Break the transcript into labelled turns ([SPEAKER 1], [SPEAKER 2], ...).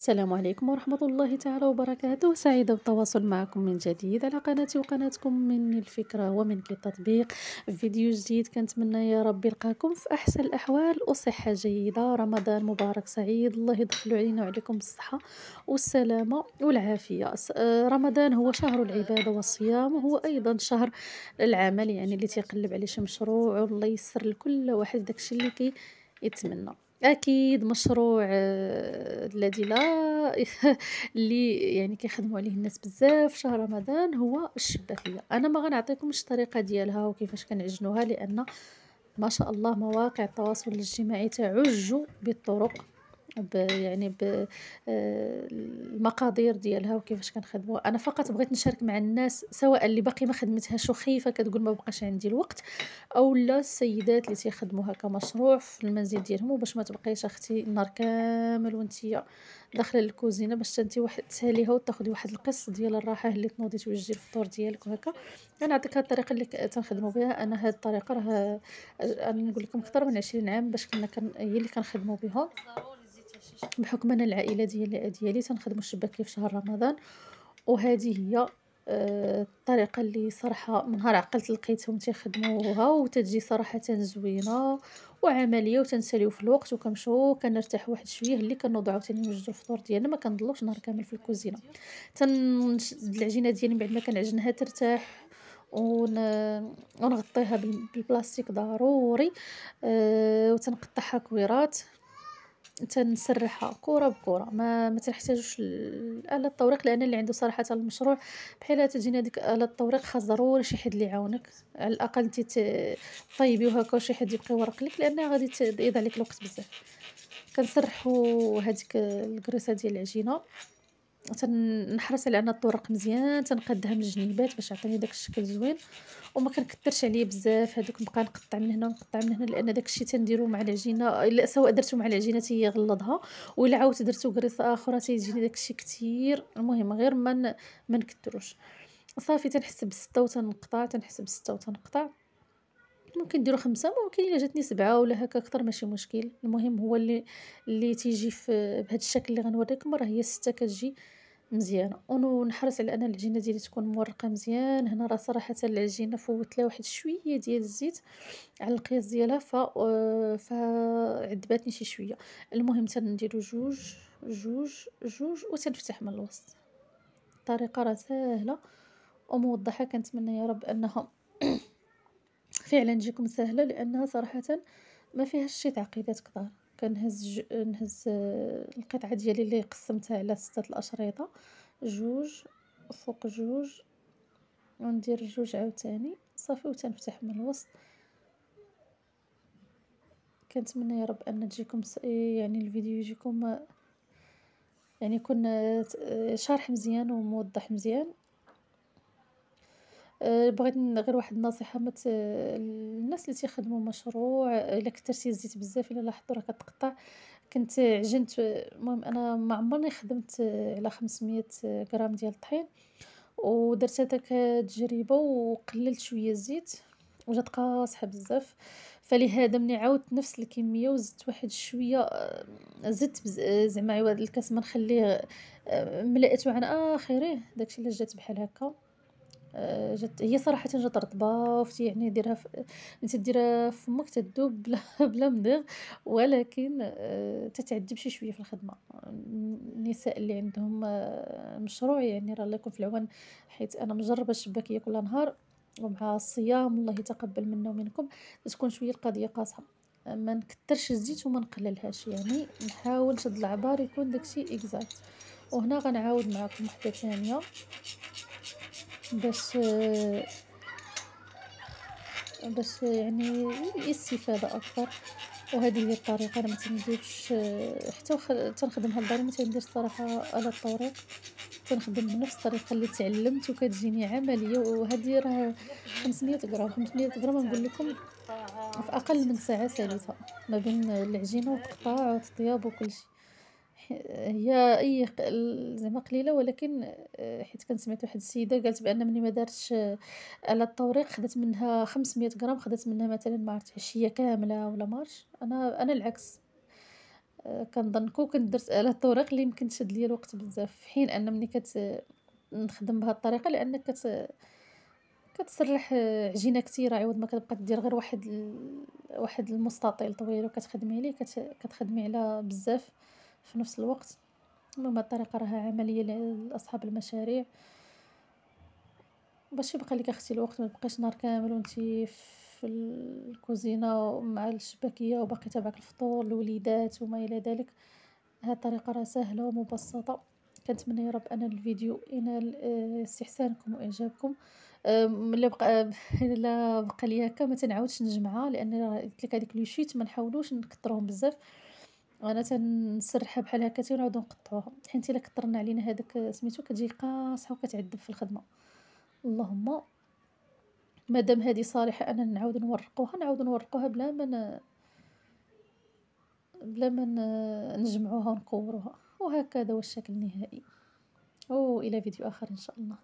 [SPEAKER 1] السلام عليكم ورحمة الله تعالى وبركاته. سعيدة بالتواصل معكم من جديد على قناتي وقناتكم مني الفكرة ومنك التطبيق. فيديو جديد، كنتمنى يا رب يلقاكم في أحسن الأحوال وصحة جيدة. رمضان مبارك سعيد، الله يدخلوا علينا وعليكم بالصحة والسلامة والعافية. رمضان هو شهر العبادة والصيام، وهو أيضا شهر العمل، يعني اللي تيقلب عليه شي مشروع والله يسر لكل واحد داكشي اللي يتمنى. أكيد مشروع الذي لا اللي يعني كيخدموا عليه الناس بزاف في شهر رمضان هو الشباكية. أنا ما غنعطيكمش الطريقة ديالها وكيفاش كنعجنوها، لأن ما شاء الله مواقع التواصل الاجتماعي تعُجّ بالطرق يعني المقادير ديالها وكيفاش كنخدموها. أنا فقط بغيت نشارك مع الناس، سواء اللي باقي ما خدمتهاش وخايفة كتقول ما بقاش عندي الوقت، أولا السيدات اللي تيخدموها كمشروع في المنزل ديالهم، وباش ما تبقايش أختي النهار كامل وأنتِ داخلة للكوزينة باش حتى أنتِ تساليها وتاخدي واحد القسط ديال الراحة اللي تنوضي توجدي الفطور ديالك وهكا. غنعطيك هاد الطريقة اللي تنخدموا بها. أنا هاد الطريقة راه أنا نقول لكم أكثر من 20 عام باش كنا هي اللي كنخدموا بها، بحكم أنا العائلة ديالي تنخدموا الشباكية في شهر رمضان. وهذه هي الطريقة اللي صراحة من نهار عقلت لقيتهم تيخدموها وتتجي صراحةً زوينة وعملية، وتنساليو في الوقت وكنمشيو كنرتاحوا واحد شوية. اللي كنوضو عاوتاني نوجدو الفطور ديالنا، ما كنضلوش نهار كامل في الكوزينة. تنشد العجينة ديالي من بعد ما كنعجنها ترتاح، ون ونغطيها بالبلاستيك ضروري. وتنقطعها كويرات، تنسرّحها كورة بكورة، ما تنحتاجوش لآلة التوريق، لأن اللي عنده صراحةً المشروع بحال تجينا ديك آلة التوريق خاص ضروري شي حد اللي يعاونك، على الأقل أنتِ طيبي وهاكا وشي حد يبقى يورق لِك، لأنها غادي تضيع عليك الوقت بزاف. كنسرّحوا هاديك الكريسة ديال العجينة، نحرص على أن الطرق مزيان، تنقادها من الجنيبات باش يعطيني داك الشكل زوين، وما كنكترش عليه بزاف هادوك نبقى نقطع من هنا ونقطع من هنا، لأن داك الشي تنديرو مع العجينة إلا سواء درتو مع العجينة تيغلظها، وإلا عاودت درتو كريسة أخرى تيجيني داك الشي كتير. المهم غير ما نكتروش. صافي تنحس ب6 وتنقطع، تنحس ب6 وتنقطع. ممكن نديرو 5، ممكن إلا جاتني 7 ولا هكا كتر ماشي مشكل. المهم هو اللي تيجي بهاد الشكل اللي غنوريكم، راه هي 6 كتجي مزيانة. ونحرص على أن العجينة ديالي تكون مورقة مزيان. هنا راه صراحةً العجينة فوّت لها واحد شوية ديال الزيت على القياس ديالها، فعذباتني شي شوية. المهم تنديرو جوج وتنفتح من الوسط. الطريقة راه ساهلة وموضحة، كنتمنى يا رب أنها فعلًا تجيكم ساهلة، لأنها صراحةً ما فيهاش شي تعقيدات كتار. نهز القطعة ديالي اللي قسمتها على 6 الأشرطة، جوج فوق جوج، وندير جوج عاوتاني صافي وتنفتح من الوسط. كنتمنى يا رب أن تجيكم يعني الفيديو يجيكم يعني يكون شارح مزيان وموضح مزيان. بغيت غير واحد النصيحة، الناس اللي تيخدموا مشروع، إلا كترتي الزيت بزاف إلا لاحظتوا راه كتقطّع. كنت عجنت، المهم أنا ما عمرني خدمت على 500 غرام ديال الطحين، ودرت هاداك التجربة وقلّلت شوية الزيت وجات قاصحة بزاف. فلهذا ملي عاودت نفس الكمية وزدت واحد شوية، زدت زعما عوض الكاس ما نخليه، ملأته عن آخره. داك الشي علاش جات بحال هاكا. جات هي صراحةً جات رطبة، يعني ديرها أنت ديرها في فمك تدوب بلا بلا مضيغ، ولكن تتعذب شي شوية في الخدمة. النساء اللي عندهم مشروع، يعني راه الله يكون في العون، حيت أنا مجربة الشباكية كل نهار، ومع الصيام الله يتقبل منا ومنكم، تكون شوية القضية قاصحة. ما نكترش الزيت وما نقللهاش، يعني نحاول شد العبار يكون داك الشي exact. وهنا غنعاود معاكم وحدة تانية باش يعني الاستفادة أكتر. وهذه هي الطريقة. أنا ما تنديرش حتى تنخدمها لداري، ما تنديرش صراحة آلة التوريق، تنخدم بنفس الطريقة اللي تعلمت وكتجيني عملية. وهذه راه 500 غرام، 500 غرام نقول لكم في أقل من ساعة ساليتها، ما بين العجينة والتقطاع والطياب وكل شي. هي أي زعما قليلة، ولكن حيت كنت سمعت واحد السيدة قالت بأن ملي ما دارتش آلة التوريق خدات منها 500 غرام، خدات منها مثلًا ما عرفت عشية كاملة ولا ما عرفتش. أنا العكس. كنظن كون درت على الطرق اللي يمكن تشد ليا الوقت بزاف، في حين أن ملي نخدم بهاد الطريقة لأنك كتسرّح عجينة كتيرة عوض ما كتبقى دير غير واحد المستطيل طويل وكتخدمي عليه كتخدمي على بزاف في نفس الوقت. المهم هاد الطريقة راها عملية لأصحاب المشاريع، باش يبقى لِك أختي الوقت ما تبقايش نهار كامل وأنتِ في الكوزينة مع الشباكية وباقي تابعك الفطور، الوليدات وما إلى ذلك. هاد الطريقة راه ساهلة ومبسطة، كنتمنى يا رب أن الفيديو ينال استحسانكم وإعجابكم. إلا بقى إلا بقى ليا هاكا ما تنعاودش نجمعها، لأن راه قلت لك هاذيك لي شيت ما نحاولوش نكتروهم بزاف، أنا تنسرحها بحال هكا ونعاودو نقطعوها، حيت إلا كترنا علينا هذاك سميتو كتجي قاصحة وكتعذب في الخدمة. اللهم مادام هذه صالحة أننا نعاودو نورقوها بلا ما نجمعوها ونكوروها، وهكذا هو الشكل النهائي، وإلى فيديو آخر إن شاء الله.